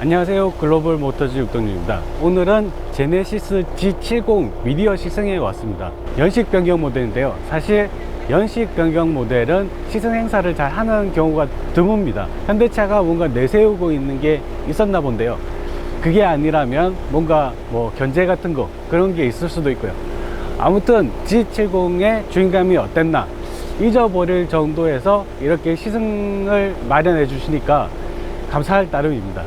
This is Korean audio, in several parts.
안녕하세요, 글로벌 모터즈 육동준입니다. 오늘은 제네시스 G70 미디어 시승에 왔습니다. 연식 변경 모델인데요, 사실 연식 변경 모델은 시승 행사를 잘 하는 경우가 드뭅니다. 현대차가 뭔가 내세우고 있는 게 있었나 본데요, 그게 아니라면 뭔가 견제 같은 거 그런 게 있을 수도 있고요. 아무튼 G70의 주인감이 어땠나 잊어버릴 정도에서 이렇게 시승을 마련해 주시니까 감사할 따름입니다.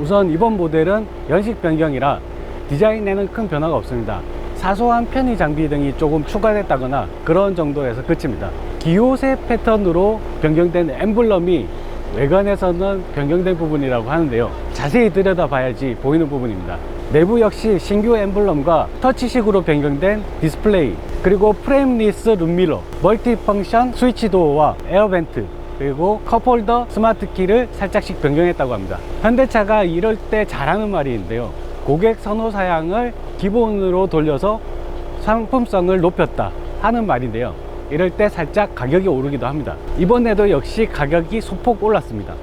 우선 이번 모델은 연식 변경이라 디자인에는 큰 변화가 없습니다. 사소한 편의 장비 등이 조금 추가됐다거나 그런 정도에서 그칩니다. 기호세 패턴으로 변경된 엠블럼이 외관에서는 변경된 부분이라고 하는데요, 자세히 들여다봐야지 보이는 부분입니다. 내부 역시 신규 엠블럼과 터치식으로 변경된 디스플레이, 그리고 프레임리스 룸밀러, 멀티펑션 스위치도어와 에어벤트, 그리고 컵홀더 스마트 키를 살짝씩 변경했다고 합니다. 현대차가 이럴 때 잘하는 말이 있는데요, 고객 선호 사양을 기본으로 돌려서 상품성을 높였다 하는 말인데요, 이럴 때 살짝 가격이 오르기도 합니다. 이번에도 역시 가격이 소폭 올랐습니다.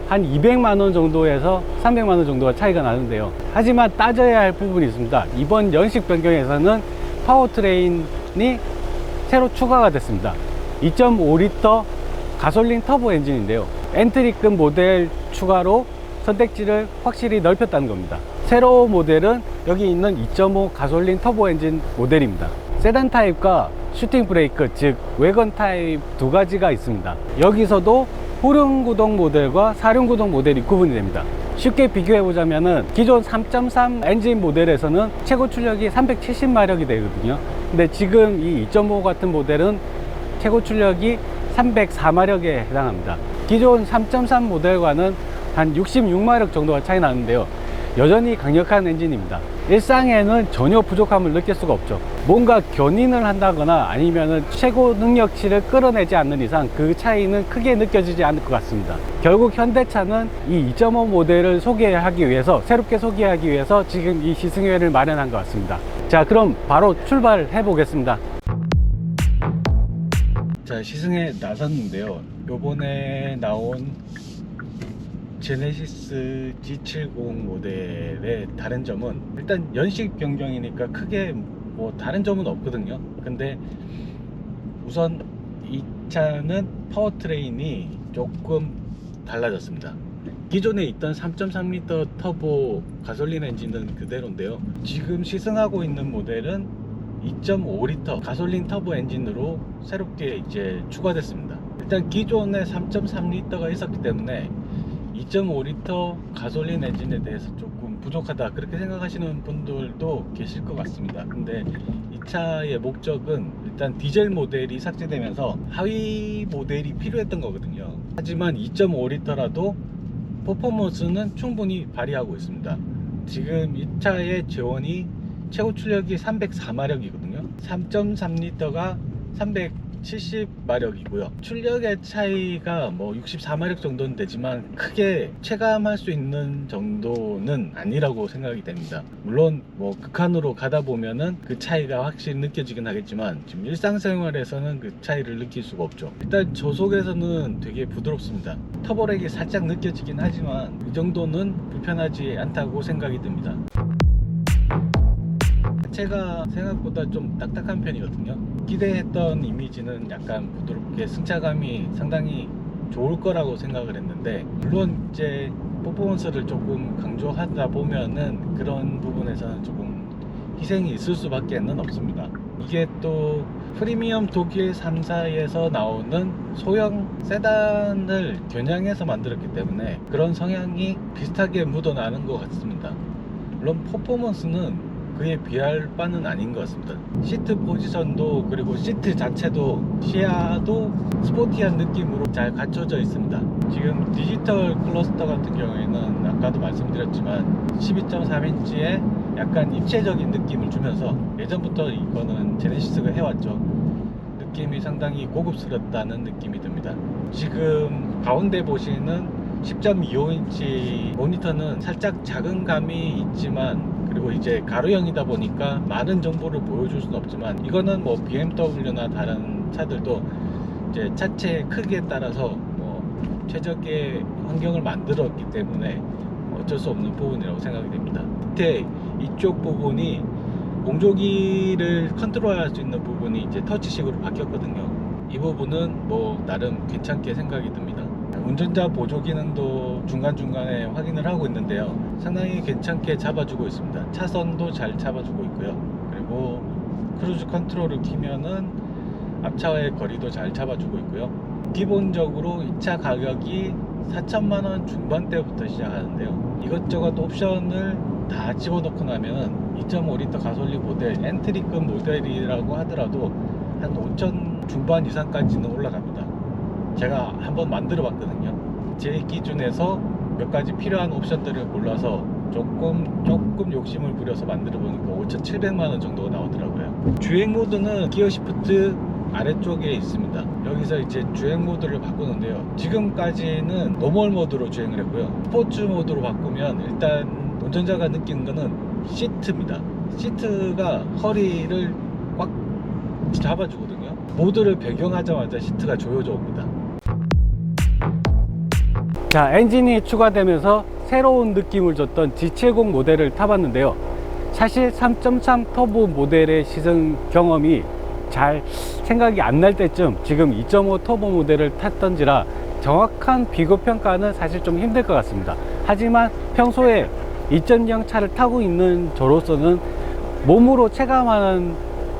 한 200만원 정도에서 300만원 정도가 차이가 나는데요, 하지만 따져야 할 부분이 있습니다. 이번 연식 변경에서는 파워트레인이 새로 추가가 됐습니다. 2.5L 가솔린 터보 엔진인데요, 엔트리급 모델 추가로 선택지를 확실히 넓혔다는 겁니다. 새로운 모델은 여기 있는 2.5 가솔린 터보 엔진 모델입니다. 세단 타입과 슈팅 브레이크, 즉 외건 타입 두 가지가 있습니다. 여기서도 후륜구동 모델과 사륜구동 모델이 구분이 됩니다. 쉽게 비교해 보자면은 기존 3.3 엔진 모델에서는 최고 출력이 370마력이 되거든요. 근데 지금 이 2.5 같은 모델은 최고 출력이 304마력에 해당합니다. 기존 3.3 모델과는 한 66마력 정도가 차이 나는데요, 여전히 강력한 엔진입니다. 일상에는 전혀 부족함을 느낄 수가 없죠. 뭔가 견인을 한다거나 아니면 최고 능력치를 끌어내지 않는 이상 그 차이는 크게 느껴지지 않을 것 같습니다. 결국 현대차는 이 2.5 모델을 소개하기 위해서, 새롭게 소개하기 위해서 지금 이 시승회를 마련한 것 같습니다. 자, 그럼 바로 출발해 보겠습니다. 자, 시승에 나섰는데요, 요번에 나온 제네시스 G70 모델의 다른 점은, 일단 연식 변경이니까 크게 다른 점은 없거든요. 근데 우선 이 차는 파워트레인이 조금 달라졌습니다. 기존에 있던 3.3L 터보 가솔린 엔진은 그대로인데요, 지금 시승하고 있는 모델은 2.5L 가솔린 터보 엔진으로 새롭게 이제 추가됐습니다. 일단 기존에 3.3L가 있었기 때문에 2.5L 가솔린 엔진에 대해서 조금 부족하다 그렇게 생각하시는 분들도 계실 것 같습니다. 근데 이 차의 목적은 일단 디젤 모델이 삭제되면서 하위 모델이 필요했던 거거든요. 하지만 2.5L라도 퍼포먼스는 충분히 발휘하고 있습니다. 지금 이 차의 제원이 최고 출력이 304마력이거든요 3.3L가 370마력이고요 출력의 차이가 64마력 정도는 되지만 크게 체감할 수 있는 정도는 아니라고 생각이 됩니다. 물론 극한으로 가다 보면은 그 차이가 확실히 느껴지긴 하겠지만 지금 일상생활에서는 그 차이를 느낄 수가 없죠. 일단 저속에서는 되게 부드럽습니다. 터보렉이 살짝 느껴지긴 하지만 이 정도는 불편하지 않다고 생각이 듭니다. 자체가 생각보다 좀 딱딱한 편이거든요. 기대했던 이미지는 약간 부드럽게 승차감이 상당히 좋을 거라고 생각을 했는데, 물론 이제 퍼포먼스를 조금 강조하다 보면은 그런 부분에서는 조금 희생이 있을 수밖에는 없습니다. 이게 또 프리미엄 독일 3사에서 나오는 소형 세단을 겨냥해서 만들었기 때문에 그런 성향이 비슷하게 묻어나는 것 같습니다. 물론 퍼포먼스는 그에 비할 바는 아닌 것 같습니다. 시트 포지션도 그리고 시트 자체도 시야도 스포티한 느낌으로 잘 갖춰져 있습니다. 지금 디지털 클러스터 같은 경우에는 아까도 말씀드렸지만 12.3인치의 약간 입체적인 느낌을 주면서 예전부터 이거는 제네시스가 해왔죠. 느낌이 상당히 고급스럽다는 느낌이 듭니다. 지금 가운데 보시는 10.25인치 모니터는 살짝 작은 감이 있지만, 그리고 이제 가로형이다 보니까 많은 정보를 보여줄 수는 없지만, 이거는 뭐 BMW나 다른 차들도 이제 차체 크기에 따라서 뭐 최적의 환경을 만들었기 때문에 어쩔 수 없는 부분이라고 생각이 됩니다. 밑에 이쪽 부분이 공조기를 컨트롤할 수 있는 부분이 이제 터치식으로 바뀌었거든요. 이 부분은 뭐 나름 괜찮게 생각이 듭니다. 운전자 보조 기능도 중간중간에 확인을 하고 있는데요, 상당히 괜찮게 잡아주고 있습니다. 차선도 잘 잡아주고 있고요. 그리고 크루즈 컨트롤을 키면은 앞차와의 거리도 잘 잡아주고 있고요. 기본적으로 이 차 가격이 4천만원 중반대부터 시작하는데요, 이것저것 옵션을 다 집어넣고 나면 2.5리터 가솔린 모델, 엔트리급 모델이라고 하더라도 한 5천 중반 이상까지는 올라갑니다. 제가 한번 만들어 봤거든요. 제 기준에서 몇 가지 필요한 옵션들을 골라서 조금 욕심을 부려서 만들어 보니까 5,700만원 정도가 나오더라고요. 주행 모드는 기어 시프트 아래쪽에 있습니다. 여기서 이제 주행 모드를 바꾸는데요, 지금까지는 노멀 모드로 주행을 했고요. 스포츠 모드로 바꾸면 일단 운전자가 느끼는 거는 시트입니다. 시트가 허리를 꽉 잡아주거든요. 모드를 변경하자마자 시트가 조여져 옵니다. 자, 엔진이 추가되면서 새로운 느낌을 줬던 G70 모델을 타봤는데요, 사실 3.3 터보 모델의 시승 경험이 잘 생각이 안 날 때쯤 지금 2.5 터보 모델을 탔던지라 정확한 비교 평가는 사실 좀 힘들 것 같습니다. 하지만 평소에 2.0 차를 타고 있는 저로서는 몸으로 체감하는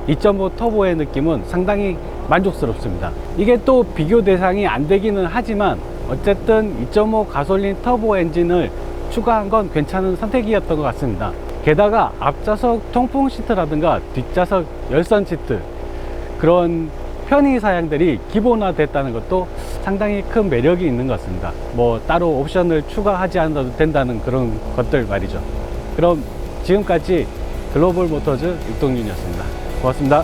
2.5 터보의 느낌은 상당히 만족스럽습니다. 이게 또 비교 대상이 안 되기는 하지만 어쨌든 2.5 가솔린 터보 엔진을 추가한 건 괜찮은 선택이었던 것 같습니다. 게다가 앞좌석 통풍 시트라든가 뒷좌석 열선 시트, 그런 편의 사양들이 기본화 됐다는 것도 상당히 큰 매력이 있는 것 같습니다. 뭐 따로 옵션을 추가하지 않아도 된다는 그런 것들 말이죠. 그럼 지금까지 글로벌 모터즈 육동윤이었습니다. 고맙습니다.